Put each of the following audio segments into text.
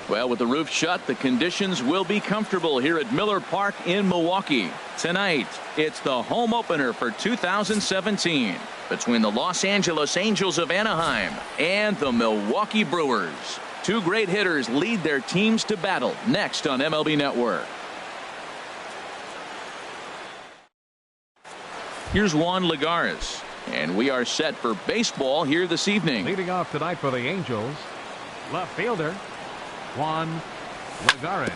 Well, with the roof shut, the conditions will be comfortable here at Miller Park in Milwaukee. Tonight, it's the home opener for 2017 between the Los Angeles Angels of Anaheim and the Milwaukee Brewers. Two great hitters lead their teams to battle next on MLB Network. Here's Juan Lagares, and we are set for baseball here this evening. Leading off tonight for the Angels, left fielder Juan Lagares.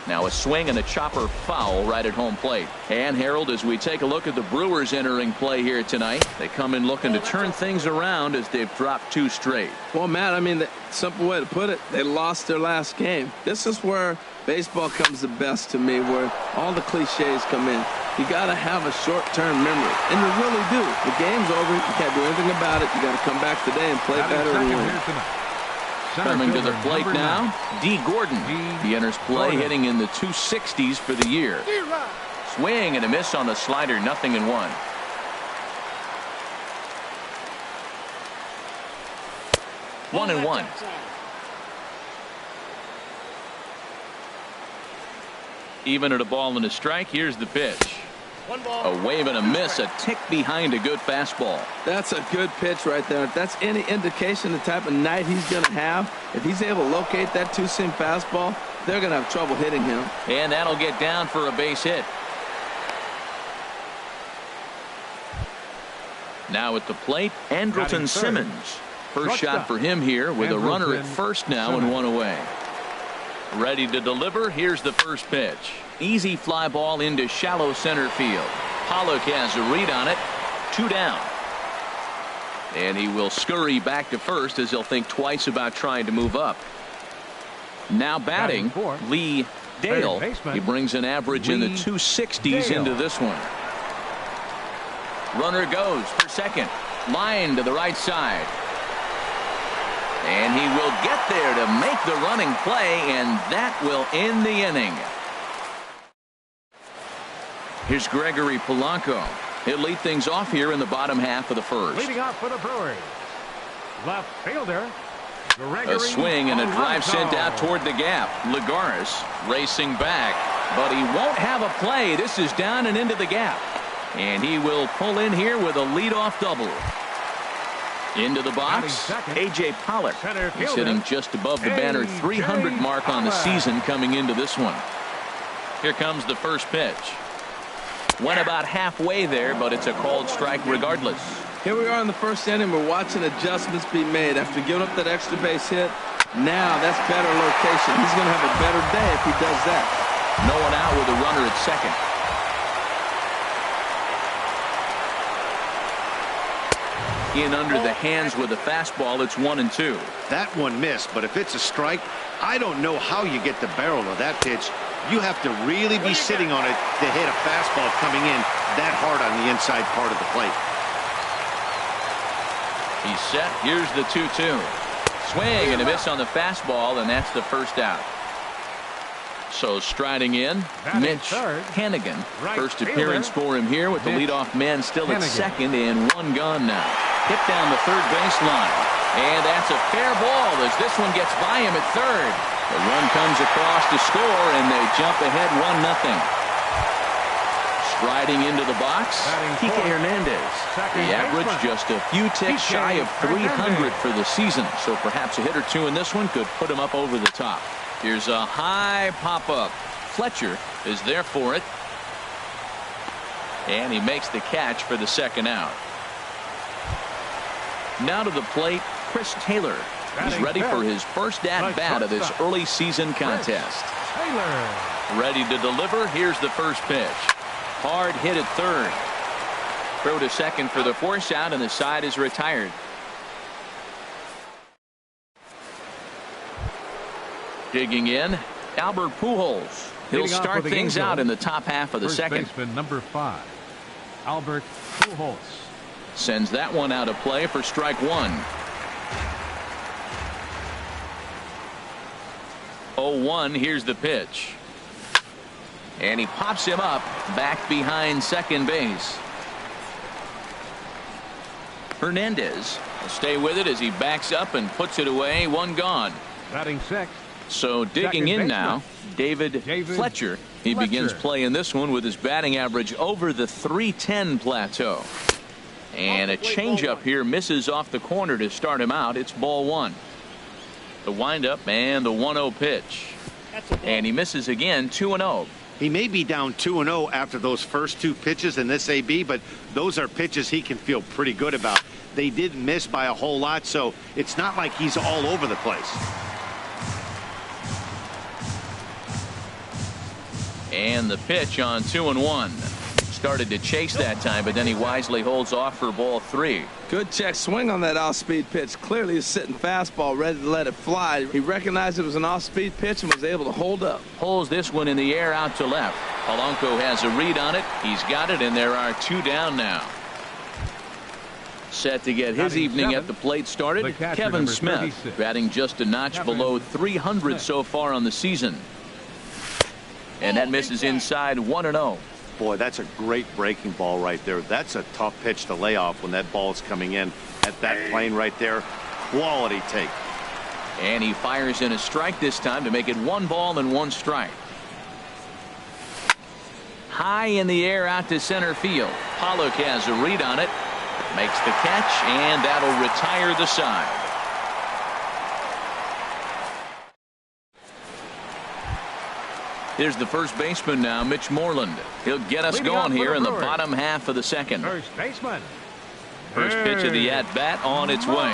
Now a swing and a chopper foul right at home plate. And Harold, as we take a look at the Brewers entering play here tonight, they come in looking to turn things around as they've dropped 2 straight. Well, Matt, I mean, the simple way to put it, they lost their last game. This is where baseball comes the best to me, where all the cliches come in. You got to have a short-term memory, and you really do. The game's over. You can't do anything about it. You got to come back today and play better and win. Coming to the plate now, D. Gordon. He enters play hitting in the 260s for the year. Swing and a miss on the slider, 0-1. One and one. Even at a ball and a strike, here's the pitch. A wave and a miss, a tick behind a good fastball. That's a good pitch right there. If that's any indication the type of night he's going to have, if he's able to locate that two-seam fastball, they're going to have trouble hitting him. And that'll get down for a base hit. Now at the plate, Andrelton Simmons. First shot for him here with a runner at first now and 1 away. Ready to deliver. Here's the first pitch. Easy fly ball into shallow center field. Pollock has a read on it. 2 down. And he will scurry back to first as he'll think twice about trying to move up. Now batting, Lee Dale. He brings an average in the 260s into this one. Runner goes for second. Line to the right side. And he will get there to make the running play, and that will end the inning. Here's Gregory Polanco. He'll lead things off here in the bottom half of the first. Leading off for the Brewers, left fielder Gregory a swing and a drive sent out toward the gap. Lagares racing back, but he won't have a play. This is down and into the gap, and he will pull in here with a leadoff double. Into the box, A.J. Pollock. He's sitting just above the banner 300 mark on the season coming into this one. Here comes the first pitch. Went about halfway there, but it's a called strike regardless. Here we are in the first inning. We're watching adjustments be made after giving up that extra base hit. Now that's better location. He's going to have a better day if he does that. No one out with a runner at second. In under the hands with a fastball. It's 1-2. That one missed, but if it's a strike, I don't know how you get the barrel of that pitch. You have to really be sitting on it to hit a fastball coming in that hard on the inside part of the plate. He's set. Here's the 2-2. Swing and a miss on the fastball, and that's the first out. So striding in, Mitch Hanigan. First appearance for him here with the leadoff man still at second, and 1 gone now. Hit down the third baseline. And that's a fair ball as this one gets by him at third. The run comes across to score, and they jump ahead 1-0. Striding into the box, Kike Hernandez. The average just a few ticks shy of 300 for the season. So perhaps a hit or two in this one could put him up over the top. Here's a high pop-up. Fletcher is there for it. And he makes the catch for the second out. Now to the plate, Chris Taylor. He's ready for his first at-bat of this early season contest. Ready to deliver. Here's the first pitch. Hard hit at third. Throw to second for the force out, and the side is retired. Digging in, Albert Pujols. He'll start things out in the top half of the second. Baseman number 5, Albert Pujols. Sends that one out of play for strike 1. 0-1. Here's the pitch. And he pops him up back behind second base. Hernandez will stay with it as he backs up and puts it away. 1 gone. Batting sixth. So digging in now, David Fletcher. He begins playing this one with his batting average over the 310 plateau. And a changeup here misses off the corner to start him out. It's ball one. The windup and the 1-0 pitch. And he misses again, 2-0. He may be down 2-0 after those first two pitches in this AB, but those are pitches he can feel pretty good about. They did miss by a whole lot, so it's not like he's all over the place. And the pitch on 2-1. Started to chase that time, but then he wisely holds off for ball three. Good check swing on that off-speed pitch. Clearly a sitting fastball ready to let it fly. He recognized it was an off-speed pitch and was able to hold up. Pulls this one in the air out to left. Polanco has a read on it. He's got it, and there are two down now. Set to get his evening at the plate started, Kevin Smith, batting just a notch below 300 so far on the season. And that misses inside, 1-0. Boy, that's a great breaking ball right there. That's a tough pitch to lay off when that ball is coming in at that plane right there. Quality take. And he fires in a strike this time to make it 1 ball and 1 strike. High in the air out to center field. Pollock has a read on it. Makes the catch, and that'll retire the side. Here's the first baseman now, Mitch Moreland. He'll get us going here in the bottom half of the second. First baseman. First pitch of the at-bat on its way.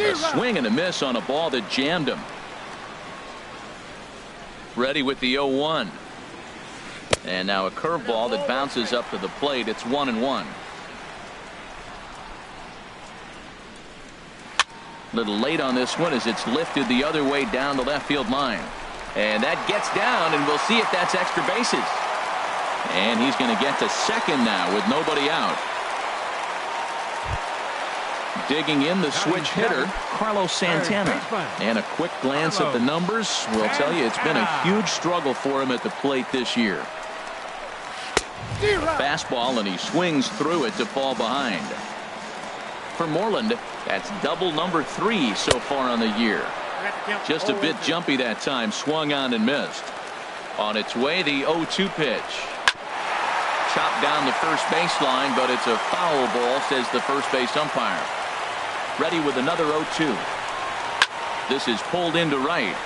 A swing and a miss on a ball that jammed him. Ready with the 0-1. And now a curveball that bounces up to the plate. It's 1-1. Little late on this one as it's lifted the other way down the left field line. And that gets down, and we'll see if that's extra bases. And he's going to get to second now with nobody out. Digging in the switch hitter, Carlos Santana. And a quick glance at the numbers will tell you it's been a huge struggle for him at the plate this year. Fastball, and he swings through it to fall behind. For Moreland, that's double number 3 so far on the year. Just a bit jumpy that time, swung on and missed. On its way, the 0-2 pitch. Chopped down the first baseline, but it's a foul ball, says the first base umpire. Ready with another 0-2. This is pulled into right.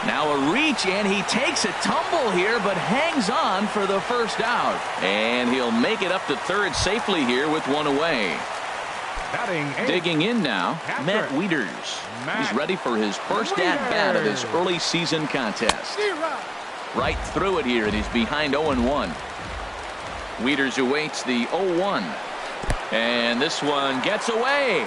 Now a reach, and he takes a tumble here, but hangs on for the first out. And he'll make it up to third safely here with one away. Digging in now, Matt Wieters. He's ready for his first at-bat of this early season contest. Right through it here, and he's behind 0-1. Wieters awaits the 0-1. And this one gets away.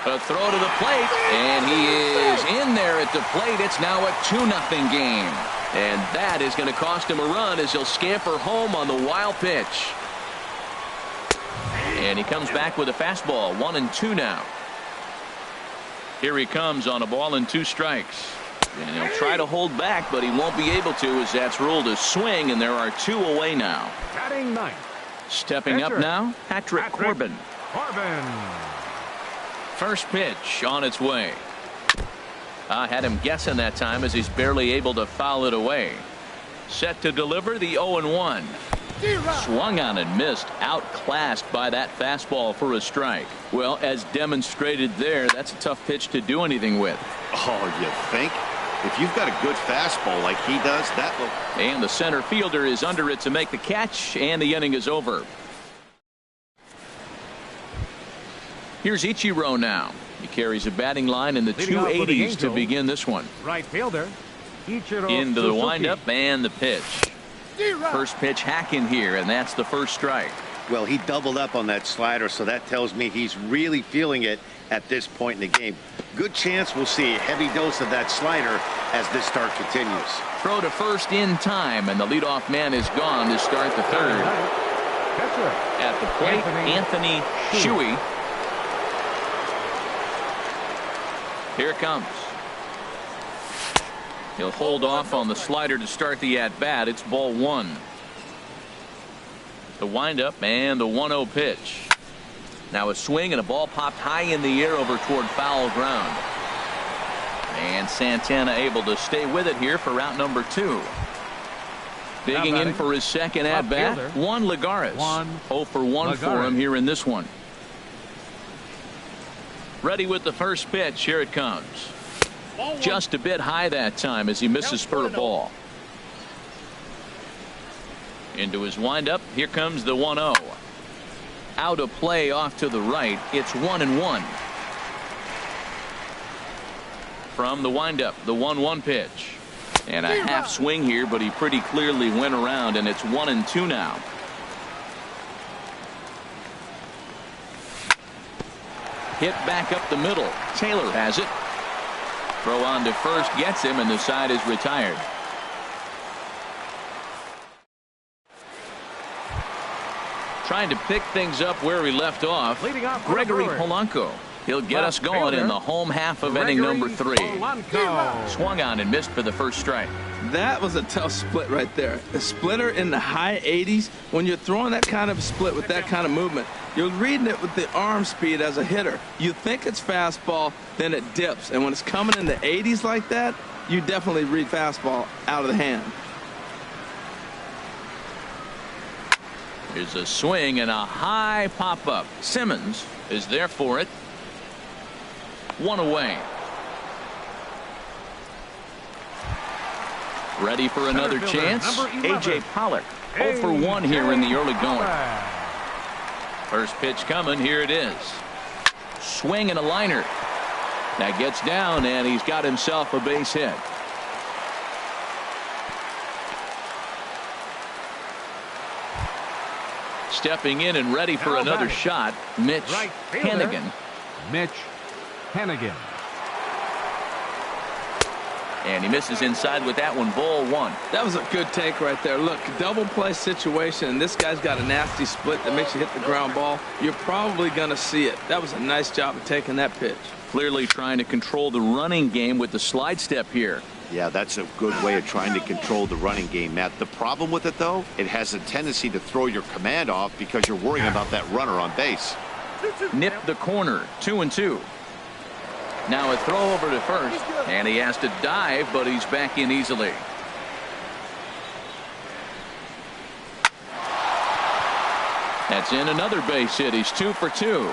A throw to the plate, and he is in there at the plate. It's now a 2-0 game. And that is going to cost him a run as he'll scamper home on the wild pitch. And he comes back with a fastball, 1-2 now. Here he comes on a ball and 2 strikes. And he'll try to hold back, but he won't be able to as that's ruled a swing, and there are 2 away now. Batting ninth. Stepping up now, Patrick Corbin. First pitch on its way. I had him guessing that time as he's barely able to foul it away. Set to deliver the 0-1. Swung on and missed, outclassed by that fastball for a strike. Well, as demonstrated there, that's a tough pitch to do anything with. Oh, you think? If you've got a good fastball like he does, that will. And the center fielder is under it to make the catch, and the inning is over. Here's Ichiro now. He carries a batting line in the 280s to begin this one. Right fielder, Ichiro into the Suzuki. windup and the pitch. First pitch hacking here, and that's the first strike. Well, he doubled up on that slider, so that tells me he's really feeling it at this point in the game. Good chance we'll see a heavy dose of that slider as this start continues. Throw to first in time, and the leadoff man is gone to start the third. At the plate, Anthony Shuey. Here it comes. He'll hold off on the slider to start the at-bat. It's ball 1. The windup and the 1-0 pitch. Now a swing and a ball popped high in the air over toward foul ground. And Santana able to stay with it here for out number 2. Digging in for his second at-bat, Juan Lagares. 0 for 1 for him here in this one. Ready with the first pitch. Here it comes. Just a bit high that time as he misses for a ball. Into his windup. Here comes the 1-0. Out of play off to the right. It's 1-1. From the windup, the 1-1 pitch. And a half swing here, but he pretty clearly went around, and it's 1-2 now. Hit back up the middle. Taylor has it. Throw on to first gets him, and the side is retired. Trying to pick things up where we left off. Gregory Polanco. He'll get us going in the home half of inning number 3. Swung on and missed for the first strike. That was a tough split right there. A splitter in the high 80s. When you're throwing that kind of split with that kind of movement, you're reading it with the arm speed as a hitter. You think it's fastball, then it dips. And when it's coming in the 80s like that, you definitely read fastball out of the hand. Here's a swing and a high pop-up. Simmons is there for it. 1 away. Ready for another chance. A.J. Pollock. 0 for 1 here in the early going. First pitch coming. Here it is. Swing and a liner. That gets down, and he's got himself a base hit. Stepping in and ready for another shot, Mitch Hennigan. Mitch Hennigan. And he misses inside with that one. Ball 1. That was a good take right there. Look, double play situation, and this guy's got a nasty split that makes you hit the ground ball. You're probably going to see it. That was a nice job of taking that pitch. Clearly trying to control the running game with the slide step here. Yeah, that's a good way of trying to control the running game, Matt. The problem with it, though, it has a tendency to throw your command off because you're worrying about that runner on base. Nip the corner. 2-2. Now a throw over to first, and he has to dive, but he's back in easily. That's in another base hit. He's 2 for 2.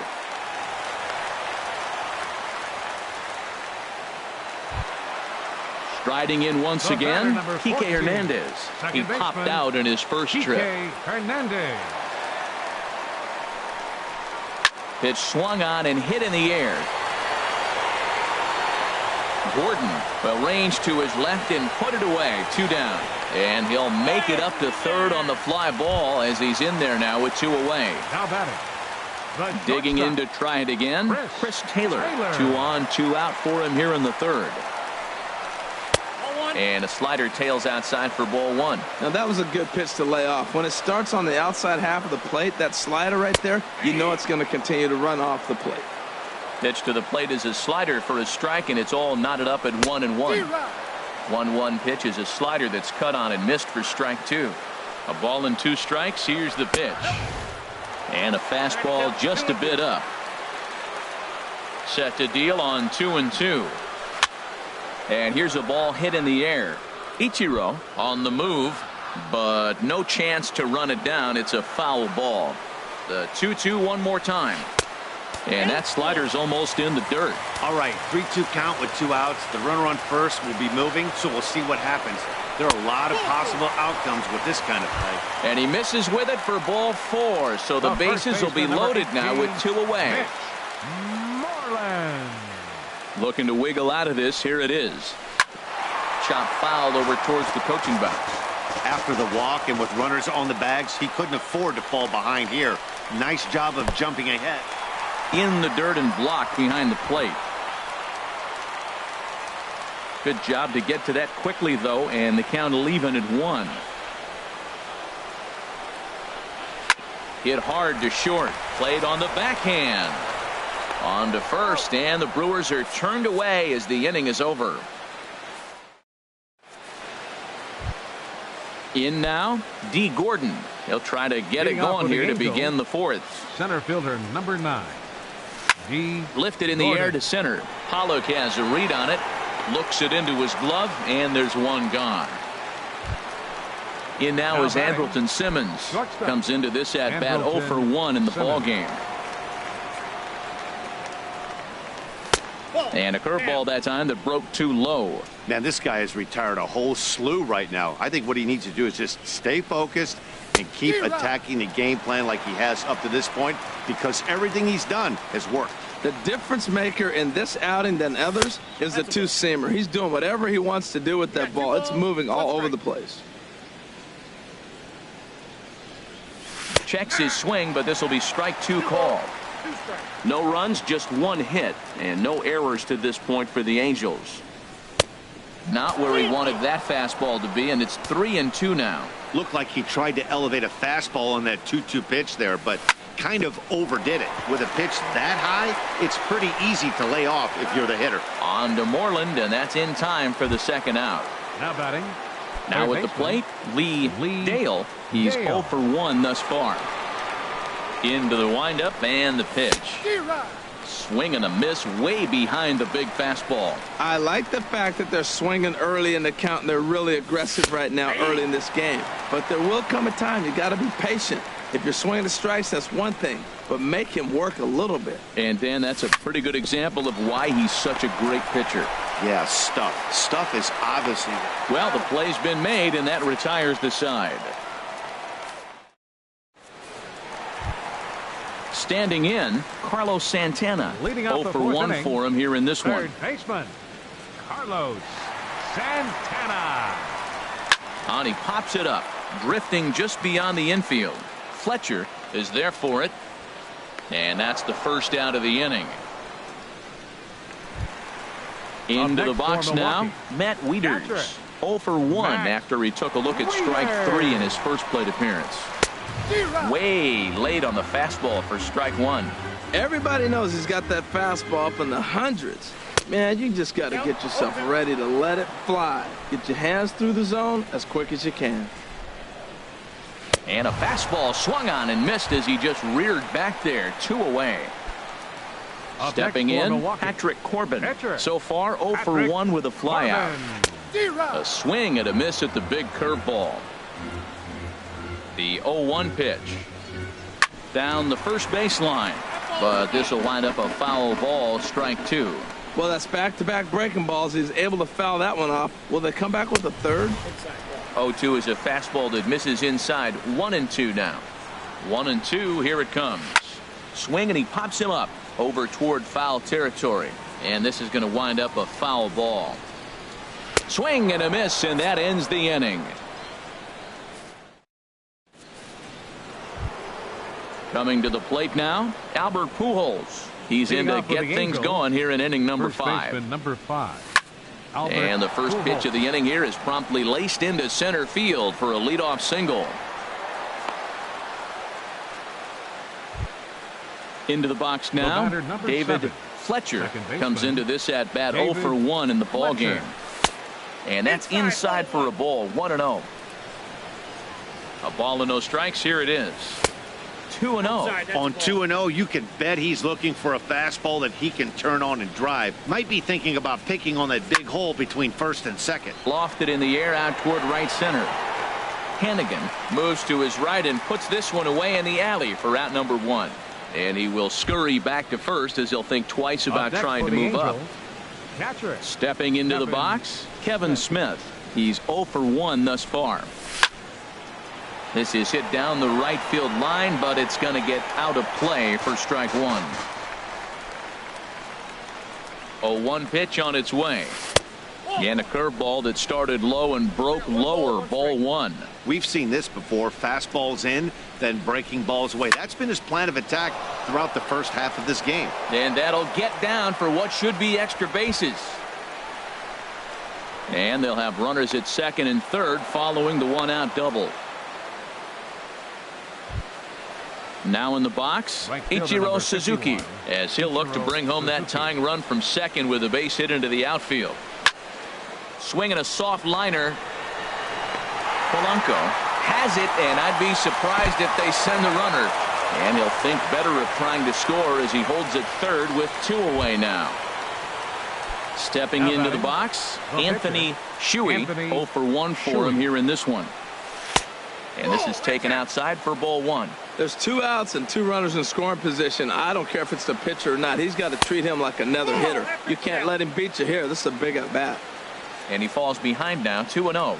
Striding in once again, Kike Hernandez. He popped out in his first trip. Hernandez. Pitch swung on and hit in the air. Gordon arranged to his left and put it away. 2 down. And he'll make it up to third on the fly ball as he's in there now with 2 away. Now batting. Digging in to try it again. Chris Taylor. 2 on, 2 out for him here in the third. And a slider tails outside for ball 1. Now that was a good pitch to lay off. When it starts on the outside half of the plate, that slider right there, you know it's going to continue to run off the plate. Pitch to the plate is a slider for a strike, and it's all knotted up at 1-1. 1-1 pitch is a slider that's cut on and missed for strike 2. A ball and 2 strikes. Here's the pitch. And a fastball just a bit up. Set to deal on 2-2. And here's a ball hit in the air. Ichiro on the move, but no chance to run it down. It's a foul ball. The 2-2 one more time. And that slider's almost in the dirt. All right, 3-2 count with 2 outs. The runner on first will be moving, so we'll see what happens. There are a lot of possible outcomes with this kind of play. And he misses with it for ball 4. So the bases will be loaded now with 2 away. Moreland. Looking to wiggle out of this. Here it is. Chop foul over towards the coaching box. After the walk and with runners on the bags, he couldn't afford to fall behind here. Nice job of jumping ahead. In the dirt and blocked behind the plate. Good job to get to that quickly, though, and the count will even at 1. Hit hard to short. Played on the backhand. On to first, and the Brewers are turned away as the inning is over. In now, D. Gordon. He'll try to get it going here to begin the 4th. Center fielder number 9. D. Lifted in the air to center. Pollock has a read on it. Looks it into his glove, and there's one gone. In now is Andrelton Simmons. Comes into this at bat 0 for 1 in the ball game. And a curveball that time that broke too low. Man, this guy has retired a whole slew right now. I think what he needs to do is just stay focused and keep attacking the game plan like he has up to this point, because everything he's done has worked. The difference maker in this outing than others is the two-seamer. He's doing whatever he wants to do with that ball. It's moving all over the place. Checks his swing, but this will be strike 2 called. No runs, just 1 hit, and no errors to this point for the Angels. Not where he wanted that fastball to be, and it's 3-2 now. Looked like he tried to elevate a fastball on that 2-2 pitch there, but kind of overdid it. With a pitch that high, it's pretty easy to lay off if you're the hitter. On to Moreland, and that's in time for the second out. Now batting. Now at the plate, Lee Dale. He's 0 for 1 thus far. Into the windup and the pitch. Swing and a miss way behind the big fastball. I like the fact that they're swinging early in the count, and they're really aggressive right now early in this game. But there will come a time you got to be patient. If you're swinging the strikes, that's one thing, but make him work a little bit. And Dan, that's a pretty good example of why he's such a great pitcher. Yeah, Stuff is obviously. Well, the play's been made, and that retires the side. Standing in, Carlos Santana. Leading off 0 for 1 for him here in this one. Third baseman, Carlos Santana. And he pops it up, drifting just beyond the infield. Fletcher is there for it, and that's the first out of the inning. Into the box now, Matt Wieters. 0 for 1 after he took a look at strike 3 in his first plate appearance. Way late on the fastball for strike 1. Everybody knows he's got that fastball up in the hundreds. Man, you just got to get yourself ready to let it fly. Get your hands through the zone as quick as you can. And a fastball swung on and missed as he just reared back there, 2 away. Stepping in, Patrick Corbin. So far 0 for 1 with a flyout. A swing and a miss at the big curveball. The 0-1 pitch. Down the first baseline. But this will wind up a foul ball, strike 2. Well, that's back-to-back breaking balls. He's able to foul that one off. Will they come back with a third? 0-2 is a fastball that misses inside. 1-2 now. 1-2, here it comes. Swing, and he pops him up over toward foul territory. And this is going to wind up a foul ball. Swing and a miss, and that ends the inning. Coming to the plate now, Albert Pujols. He's in to get things going here in inning number 5. Number 5. And the first pitch of the inning here is promptly laced into center field for a leadoff single. Into the box now, David Fletcher comes into this at bat 0 for 1 in the ball game. And that's inside for a ball, 1-0. A ball and no strikes. Here it is. 2-0. On 2-0, you can bet he's looking for a fastball that he can turn on and drive. Might be thinking about picking on that big hole between first and second. Lofted in the air out toward right center. Hannigan moves to his right and puts this one away in the alley for out number 1. And he will scurry back to first as he'll think twice about trying to move up. Stepping into the box, Kevin Smith. He's 0 for 1 thus far. This is hit down the right field line, but it's going to get out of play for strike 1. 0-1 pitch on its way. And a curveball that started low and broke lower, ball 1. We've seen this before. Fastballs in, then breaking balls away. That's been his plan of attack throughout the first half of this game. And that'll get down for what should be extra bases. And they'll have runners at second and third following the 1-out double. Now in the box, Ichiro Suzuki, as he'll look to bring home that tying run from second with a base hit into the outfield. Swinging a soft liner. Polanco has it, and I'd be surprised if they send the runner. And he'll think better of trying to score as he holds it third with 2 away now. Stepping into the box, Anthony Shuey. 0 for 1 for him here in this one. And this is taken outside for ball 1. There's 2 outs and 2 runners in scoring position. I don't care if it's the pitcher or not. He's got to treat him like another hitter. You can't let him beat you here. This is a big at bat. And he falls behind now, 2-0.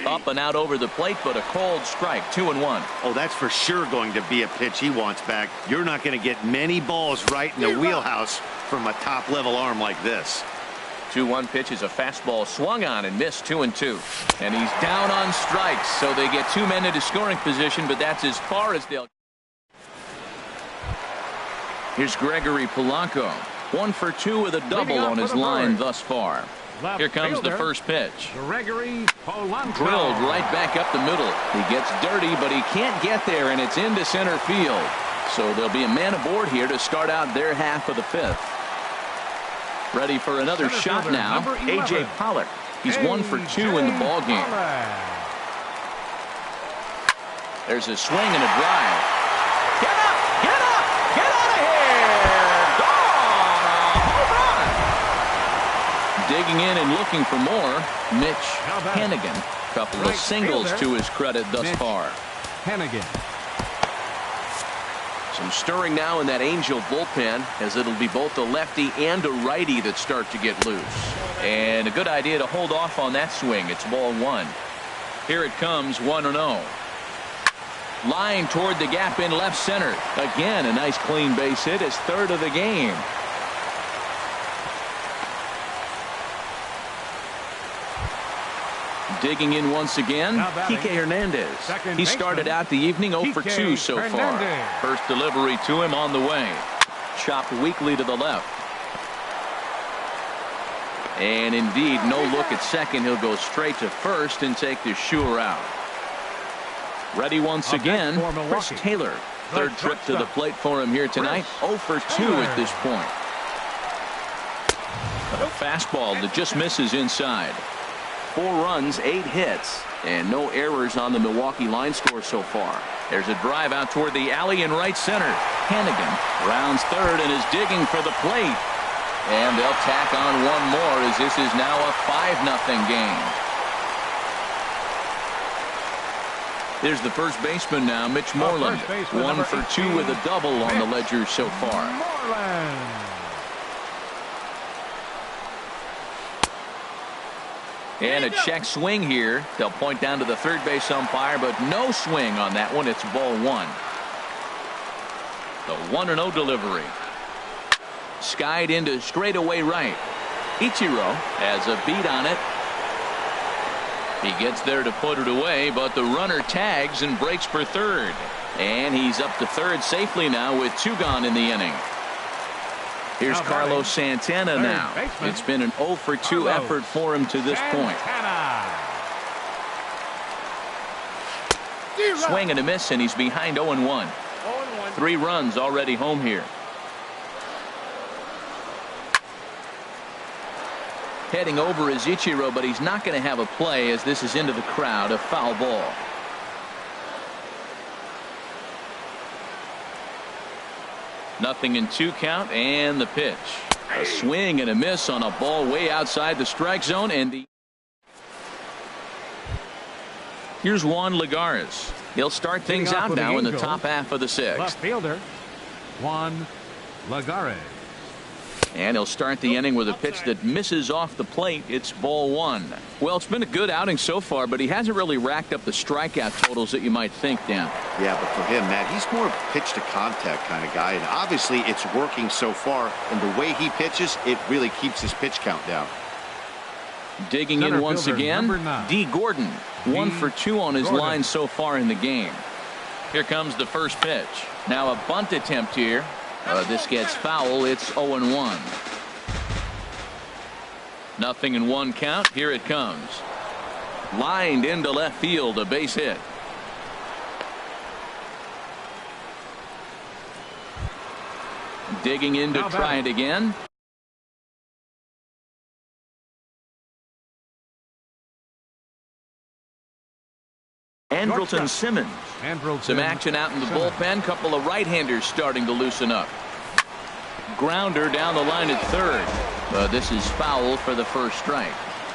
Up and out over the plate, but a cold strike, 2-1. Oh, that's for sure going to be a pitch he wants back. You're not going to get many balls right in the wheelhouse from a top-level arm like this. 2-1 pitch is a fastball swung on and missed, 2-2. And he's down on strikes, so they get 2 men into scoring position, but that's as far as they'll. Here's Gregory Polanco. 1 for 2 with a double on his line thus far. Here comes the first pitch. Gregory Polanco. Drilled right back up the middle. He gets dirty, but he can't get there, and it's into center field. So there'll be a man aboard here to start out their half of the 5th. Ready for another shot now, A.J. Pollock. He's 1 for 2 in the ball game. There's a swing and a drive. Get up! Get up! Get out of here! Gone! A home run! Digging in and looking for more, Mitch Hanigan. Couple of singles to his credit thus far. Hanigan. Some stirring now in that Angel bullpen, as it'll be both a lefty and a righty that start to get loose. And a good idea to hold off on that swing. It's ball 1. Here it comes, 1-0. Line toward the gap in left center. Again, a nice clean base hit, his 3rd of the game. Digging in once again, Kike Hernandez. He started out the evening 0 for 2 so far. First delivery to him on the way. Chopped weakly to the left. And indeed, no look at second. He'll go straight to first and take the Shure out. Ready once again, Chris Taylor. 3rd trip to the plate for him here tonight. 0 for 2 at this point. A fastball that just misses inside. 4 runs, 8 hits, and no errors on the Milwaukee line score so far. There's a drive out toward the alley in right center. Hanigan rounds 3rd and is digging for the plate. And they'll tack on 1 more as this is now a 5-0 game. There's the first baseman now, Mitch Moreland. 1 for 2 with a double on the ledger so far. Moreland. And a check swing here. They'll point down to the third base umpire, but no swing on that one. It's ball 1. The 1-0 delivery. Skied into straightaway right. Ichiro has a beat on it. He gets there to put it away, but the runner tags and breaks for 3rd. And he's up to 3rd safely now with 2 gone in the inning. Here's Carlos Santana now. It's been an 0 for 2 effort for him to this point. Swing and a miss, and he's behind 0-1. 3 runs already home here. Heading over is Ichiro, but he's not going to have a play as this is into the crowd. A foul ball. Nothing in 2 count, and the pitch. A swing and a miss on a ball way outside the strike zone, and here's Juan Lagares. He'll start things out now in the top half of the 6th. Left fielder Juan Lagares. And he'll start the inning with a pitch that misses off the plate. It's ball 1. Well, it's been a good outing so far, but he hasn't really racked up the strikeout totals that you might think, Dan. Yeah, but for him, Matt, he's more of a pitch to contact kind of guy, and obviously it's working so far, and the way he pitches, it really keeps his pitch count down. Digging in once again, D. Gordon. 1 for 2 on his line so far in the game. Here comes the first pitch. Now a bunt attempt here. This gets foul. It's 0-1. Nothing in 1 count. Here it comes. Lined into left field, a base hit. Digging in to try it again. Andrelton Simmons. Some action out in the bullpen. Couple of right-handers starting to loosen up. Grounder down the line at third. This is foul for the first strike.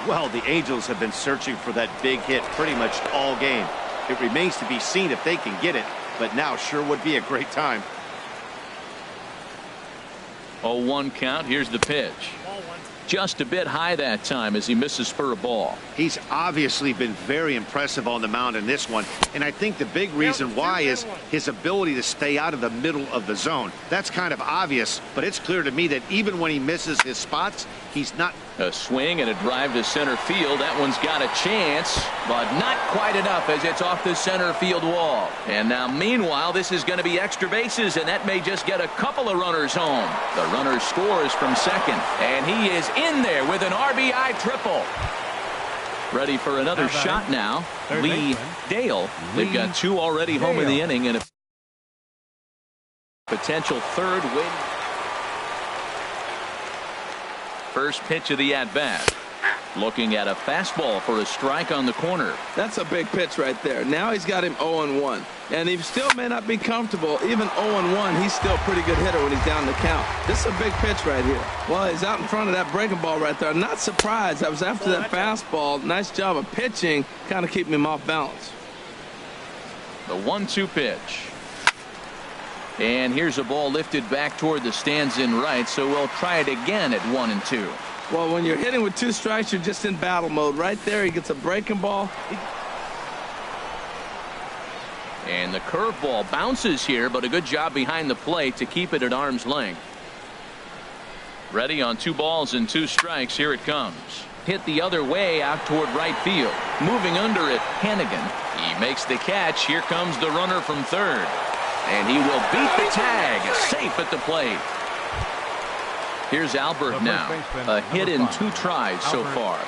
Well, the Angels have been searching for that big hit pretty much all game. It remains to be seen if they can get it, but now sure would be a great time. 0-1 count. Here's the pitch. Just a bit high that time as he misses for a ball. He's obviously been very impressive on the mound in this one, and I think the big reason why is his ability to stay out of the middle of the zone. That's kind of obvious, but it's clear to me that even when he misses his spots, he's not. A swing and a drive to center field. That one's got a chance, but not quite enough as it's off the center field wall. And now meanwhile, this is going to be extra bases, and that may just get a couple of runners home. The runner scores from second, and he is in there with an RBI triple. Ready for another shot now. Lee Dale. They've got two already home in the inning and a potential third win. First pitch of the at-bat. Looking at a fastball for a strike on the corner. That's a big pitch right there. Now he's got him 0-1. And he still may not be comfortable. Even 0-1, he's still a pretty good hitter when he's down the count. This is a big pitch right here. Well, he's out in front of that breaking ball right there. I'm not surprised. I was after that fastball. Nice job of pitching, kind of keeping him off balance. The 1-2 pitch. And here's a ball lifted back toward the stands in right, so we'll try it again at 1-2. Well, when you're hitting with two strikes, you're just in battle mode. Right there, he gets a breaking ball. And the curveball bounces here, but a good job behind the plate to keep it at arm's length. Ready on 2 balls and 2 strikes. Here it comes. Hit the other way out toward right field. Moving under it, Hannigan. He makes the catch. Here comes the runner from third. And he will beat the tag. Safe at the plate. Here's Albert now. A hit in 2 tries so far.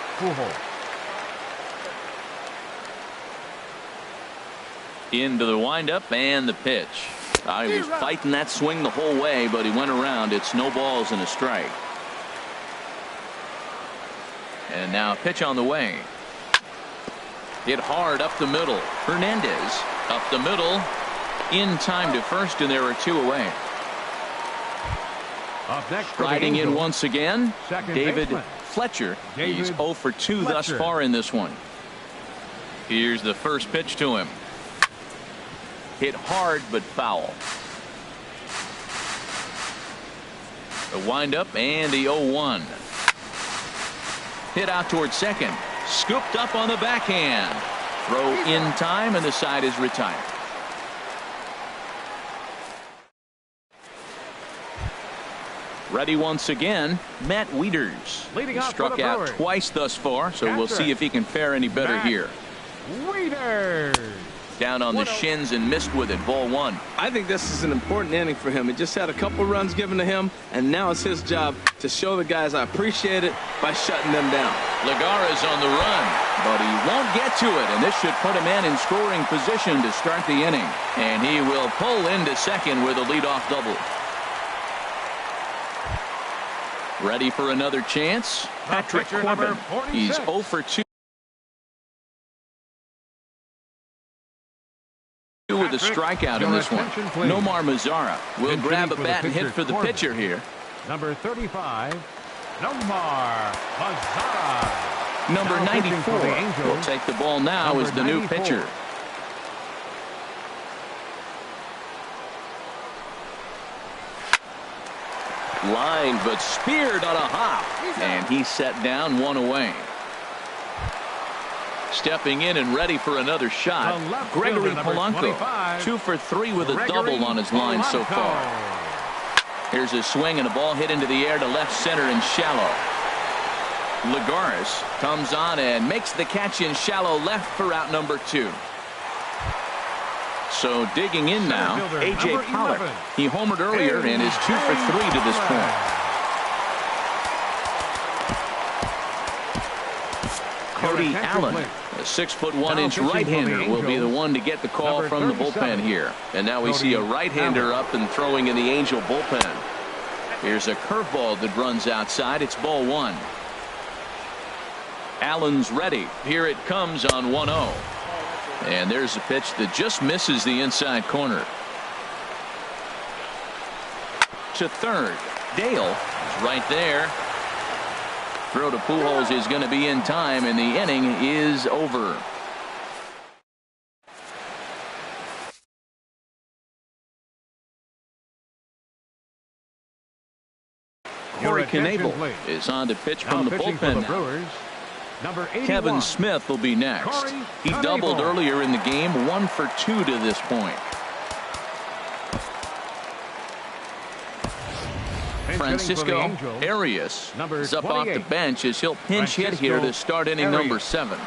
Into the windup and the pitch. He was fighting that swing the whole way, but he went around. It's no balls and a strike. And now a pitch on the way. Hit hard up the middle. Hernandez up the middle. In time to first, and there are 2 away. Up next, riding in once again, David baseman. Fletcher. He's 0 for 2 thus far in this one. Here's the first pitch to him. Hit hard but foul. The windup and the 0-1. Hit out toward second. Scooped up on the backhand. Throw in time, and the side is retired. Ready once again, Matt Wieters. Leading off Struck for the out Brewers. twice thus far, so we'll see if he can fare any better Matt here. Wieters. Down on the shins and missed with it. Ball 1. I think this is an important inning for him. He just had a couple runs given to him, and now it's his job to show the guys I appreciate it by shutting them down. Lagares on the run, but he won't get to it, and this should put a man in scoring position to start the inning. And he will pull into second with a leadoff double. Ready for another chance? Patrick Corbin. He's 0 for 2 with a strikeout in this one. Nomar Mazara will grab a bat and hit for the pitcher here. Number 35, Nomar Mazara. Number 94 will take the ball now as the new pitcher. Line but speared on a hop, and he's set down 1 away. Stepping in and ready for another shot, Gregory Polanco. 2 for 3 with a double on his line so far. Here's a swing and a ball hit into the air to left center and shallow. Lagares comes on and makes the catch in shallow left for out number 2. So digging in now, A.J. Pollock. He homered earlier and is 2 for 3 to this point. Cody Allen, a 6'1" right-hander, will be the one to get the call from the bullpen here. And now we see a right-hander up and throwing in the Angel bullpen. Here's a curveball that runs outside. It's ball 1. Allen's ready. Here it comes on 1-0. And there's a pitch that just misses the inside corner. To third. Dale is right there. Throw to Pujols is going to be in time, and the inning is over. Corey Knebel is on to pitch from the bullpen now. Kevin Smith will be next. He doubled earlier in the game, 1 for 2 to this point. Francisco Arias is up off the bench as he'll pinch hit here to start inning number 7.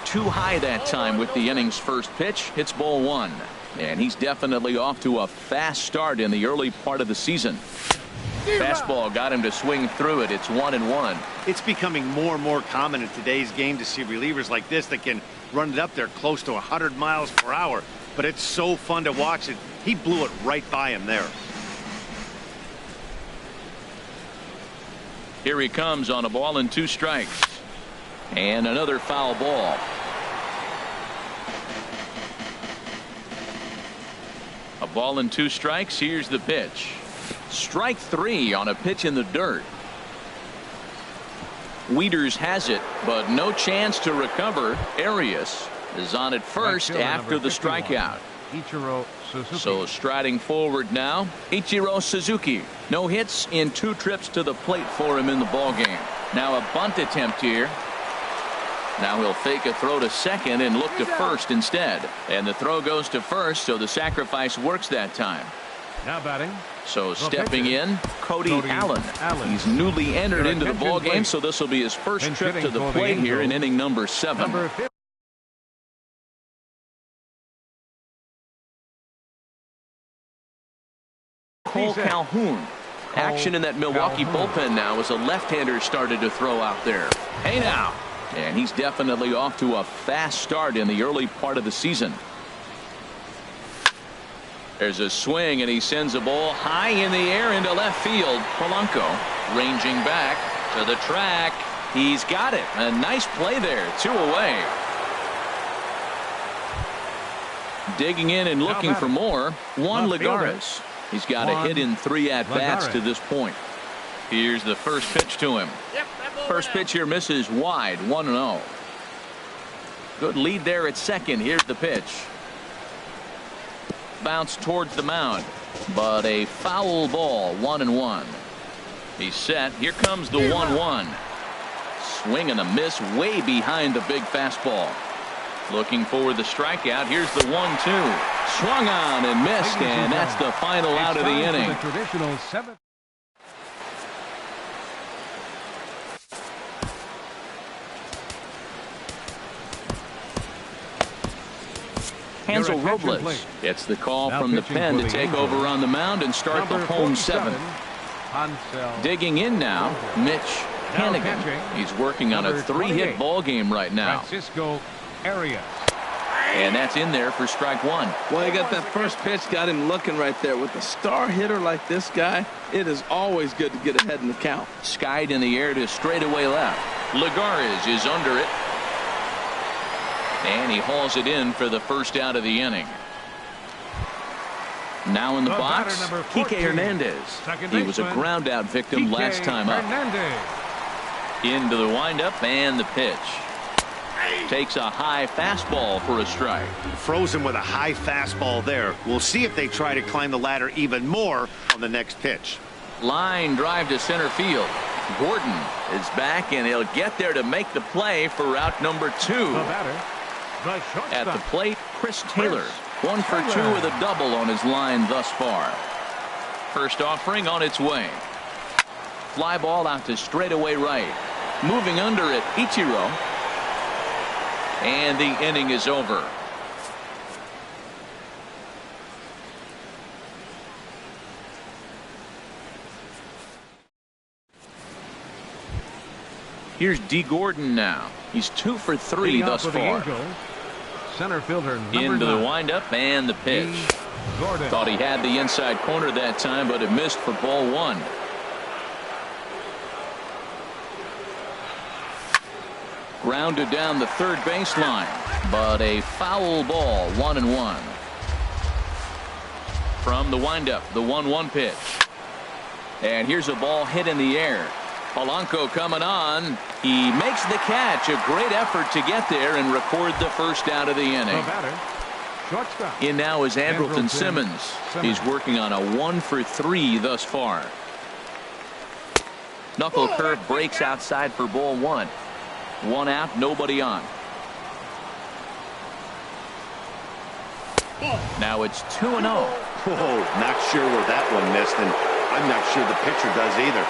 Too high that time with the inning's first pitch. Hits ball 1. And he's definitely off to a fast start in the early part of the season. Fastball got him to swing through it. It's 1-1. It's becoming more and more common in today's game to see relievers like this that can run it up there close to 100 miles per hour. But it's so fun to watch it. He blew it right by him there. Here he comes on a ball and 2 strikes. And another foul ball. A ball and 2 strikes. Here's the pitch. Strike 3 on a pitch in the dirt. Wieters has it, but no chance to recover. Arias is on at first after the strikeout. Ichiro Suzuki. So striding forward now, Ichiro Suzuki. No hits in 2 trips to the plate for him in the ballgame. Now a bunt attempt here. Now he'll fake a throw to second and look to first instead. And the throw goes to first, so the sacrifice works that time. Now batting. So stepping in, Cody Allen. He's newly entered into the ballgame, so this will be his first trip to the plate here in inning number 7. Cole Calhoun. Action in that Milwaukee bullpen now as a left-hander started to throw out there. Hey now. And he's definitely off to a fast start in the early part of the season. There's a swing, and he sends a ball high in the air into left field. Polanco ranging back to the track. He's got it. A nice play there. 2 away. Digging in and looking for more. Juan Lagares. He's got a hit in 3 at-bats to this point. Here's the first pitch to him. First pitch here misses wide. 1-0. Good lead there at second. Here's the pitch. Bounce towards the mound, but a foul ball. 1-1. He's set. Here comes the 1-1. Swing and a miss way behind the big fastball. Looking for the strikeout. Here's the 1-2. Swung on and missed, and that's the final out of the inning. Traditional 7. Hansel Robles gets the call from the pen to take over on the mound and start the home 7th. Digging in now, Mitch Hanigan. He's working on a 3-hit ball game right now. Francisco Arias. And that's in there for strike 1. Well, he got that first pitch, got him looking right there. With a star hitter like this guy, it is always good to get ahead in the count. Skied in the air to straightaway left. Lagares is under it. And he hauls it in for the first out of the inning. Now in the box, Kike Hernandez. He was a ground out victim last time up. Into the windup and the pitch. Takes a high fastball for a strike. Frozen with a high fastball there. We'll see if they try to climb the ladder even more on the next pitch. Line drive to center field. Gordon is back, and he'll get there to make the play for route number 2. At the plate, Chris Taylor. 1 for 2 with a double on his line thus far. First offering on its way. Fly ball out to straightaway right. Moving under it, Ichiro. And the inning is over. Here's D. Gordon now. He's 2 for 3 thus far. Center fielder into the windup and the pitch. Thought he had the inside corner that time, but it missed for ball 1. Grounded down the third baseline, but a foul ball, 1-1. From the windup, the 1-1 pitch. And here's a ball hit in the air. Polanco coming on. He makes the catch. A great effort to get there and record the first out of the inning. The batter, shortstop. In now is Andrelton Simmons. He's working on a 1-for-3 thus far. Knuckle curve breaks outside for ball 1. 1 out, nobody on. Now it's 2-0. Whoa, not sure where that one missed, and I'm not sure the pitcher does either.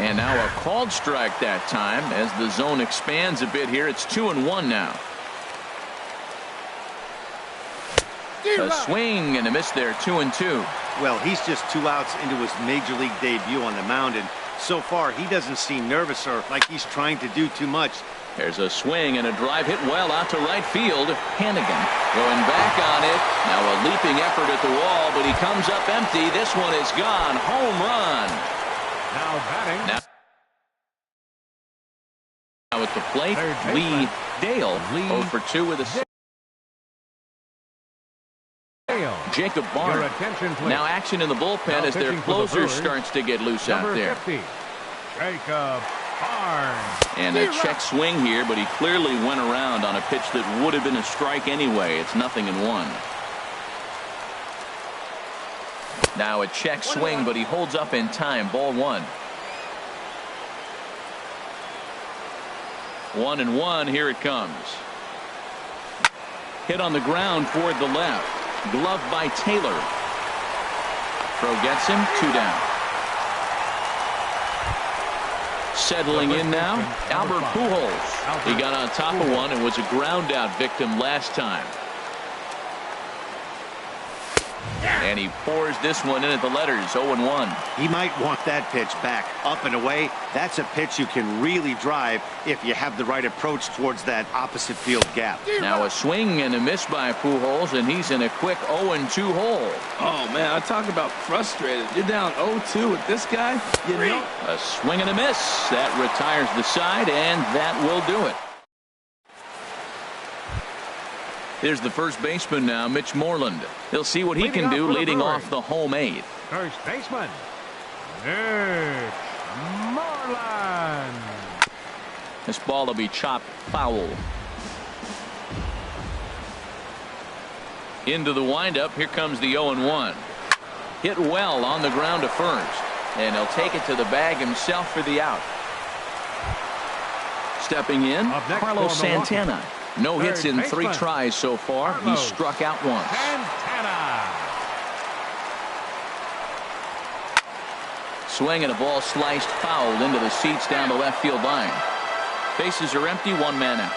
And now a called strike that time as the zone expands a bit here. It's 2-1 now. A swing and a miss there, 2-2. Well, he's just 2 outs into his major league debut on the mound, and so far he doesn't seem nervous or like he's trying to do too much. There's a swing and a drive hit well out to right field. Hannigan going back on it. Now a leaping effort at the wall, but he comes up empty. This one is gone. Home run. Now batting. Now at the plate, Lee Dale. 0-for-2 with a Jacob Barnes. Now action in the bullpen as their closer starts to get loose out there. 50, Jacob Barnes. And a check swing here, but he clearly went around on a pitch that would have been a strike anyway. It's 0-1. Now a check swing, but he holds up in time. Ball 1. 1-1. Here it comes. Hit on the ground toward the left. Glove by Taylor. Throw gets him. 2 down. Settling in now, Albert Pujols. He got on top of one and was a ground out victim last time. And he pours this one in at the letters. 0-1. He might want that pitch back. Up and away. That's a pitch you can really drive if you have the right approach towards that opposite field gap. Now a swing and a miss by Pujols, and he's in a quick 0-2 hole. Oh, man, I talk about frustrated. You're down 0-2 with this guy. You know. A swing and a miss. That retires the side, and that will do it. Here's the first baseman now, Mitch Moreland. He'll see what he can do leading off the home 8th. First baseman, Mitch Moreland. This ball will be chopped foul. Into the windup. Here comes the 0-1. Hit well on the ground to first. And he'll take it to the bag himself for the out. Stepping in, Carlos Santana. No hits in 3 tries so far. He's struck out once. Santana. Swing and a ball sliced foul into the seats down the left field line. Bases are empty. 1 man out.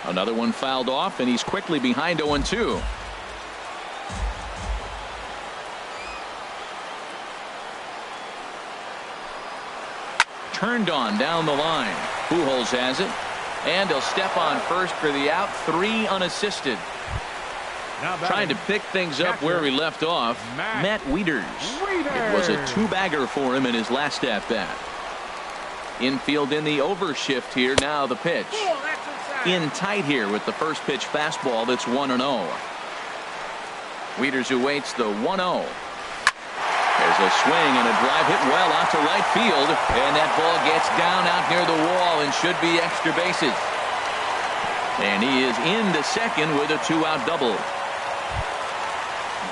Another one fouled off, and he's quickly behind 0-2. Turned on down the line. Pujols has it, and he'll step on first for the out. 3 unassisted. Trying to pick things up where he left off. Matt Wieters. It was a 2-bagger for him in his last at bat. Infield in the overshift here. Now the pitch. In tight here with the first pitch fastball. That's 1-0. Wieters who waits the 1-0. There's a swing and a drive hit well out to right field, and that ball gets down out near the wall and should be extra bases. And he is into second with a 2-out double.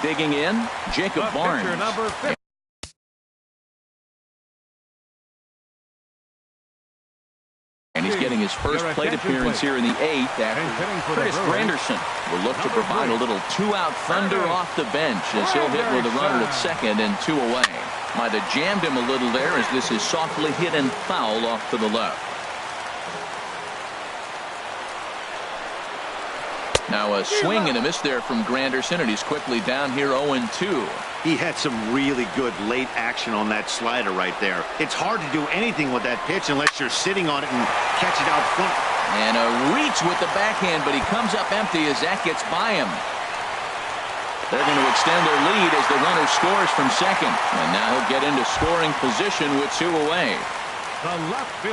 Digging in, Jacob Barnes. And he's getting his first plate appearance here in the 8th after Curtis Granderson will look to provide a little 2-out thunder off the bench as he'll hit with a runner at second and 2 away. Might have jammed him a little there as this is softly hit and foul off to the left. Now a swing and a miss there from Granderson, and he's quickly down here 0-2. He had some really good late action on that slider right there. It's hard to do anything with that pitch unless you're sitting on it and catch it out front. And a reach with the backhand, but he comes up empty as that gets by him. They're going to extend their lead as the runner scores from second. And now he'll get into scoring position with 2 away.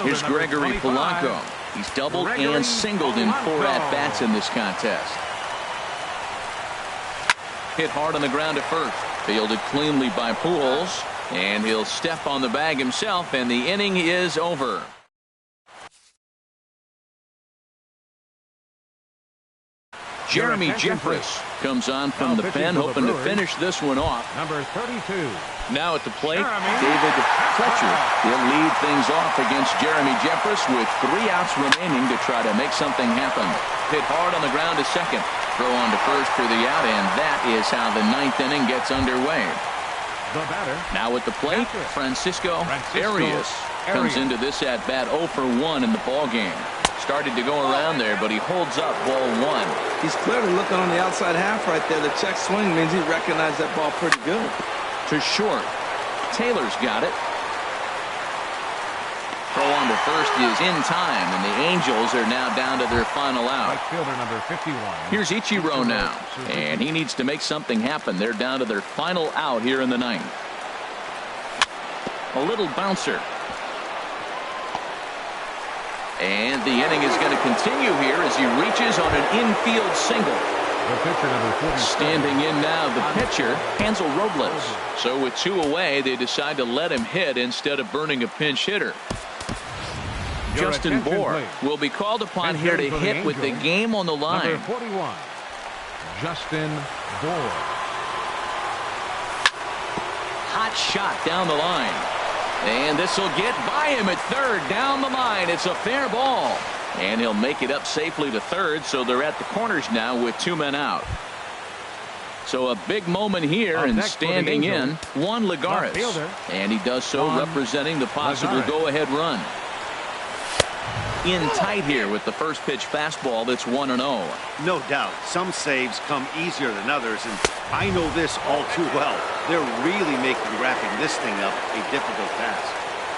Here's Gregory Polanco. He's doubled and singled in 4 at-bats in this contest. Hit hard on the ground at first. Fielded cleanly by Pujols. And he'll step on the bag himself, and the inning is over. Jeremy Jeffress comes on from the pen, hoping to finish this one off. Number 32. Now at the plate, David Fletcher. He'll lead things off against Jeremy Jeffress with 3 outs remaining to try to make something happen. Hit hard on the ground to second. Throw on to first for the out, and that is how the 9th inning gets underway. The batter. Now at the plate, Francisco Arias comes into this at-bat 0 for 1 in the ballgame. Started to go around there, but he holds up ball 1. He's clearly looking on the outside half right there. The check swing means he recognized that ball pretty good. To short. Taylor's got it. Throw on to first is in time, and the Angels are now down to their final out. Right fielder number 51. Here's Ichiro now, and he needs to make something happen. They're down to their final out here in the 9th. A little bouncer. And the inning is going to continue here as he reaches on an infield single. The pitcher number 47. Standing in now, the pitcher, Hansel Robles. So with 2 away, they decide to let him hit instead of burning a pinch hitter. Justin Bour will be called upon here to hit with the game on the line. Number 41. Justin Bour. Hot shot down the line. And this will get by him at third down the line. It's a fair ball. And he'll make it up safely to third, so they're at the corners now with 2 men out. So a big moment here, and standing in, Juan Lagares. And he does so representing the possible go-ahead run. In tight here with the first pitch fastball that's 1-0. No doubt. Some saves come easier than others, and I know this all too well. They're really making wrapping this thing up a difficult task.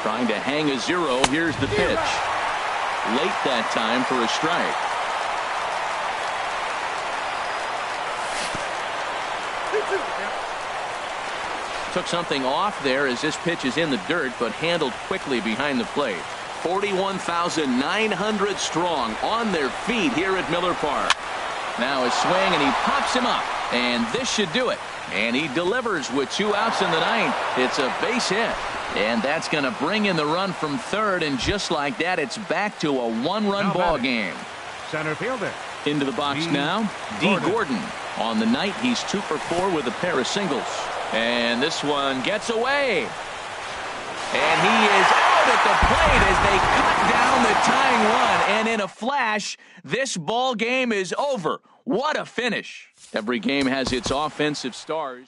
Trying to hang a 0. Here's the pitch. Late that time for a strike. Took something off there as this pitch is in the dirt, but handled quickly behind the plate. 41,900 strong on their feet here at Miller Park. Now a swing, and he pops him up, and this should do it. And he delivers with 2 outs in the 9th. It's a base hit, and that's going to bring in the run from third, and just like that, it's back to a 1-run ball game. Center fielder. Into the box now, Dee Gordon. On the night, he's 2 for 4 with a pair of singles. And this one gets away. And he is out at the plate as they cut down the tying run. And in a flash, this ball game is over. What a finish. Every game has its offensive stars.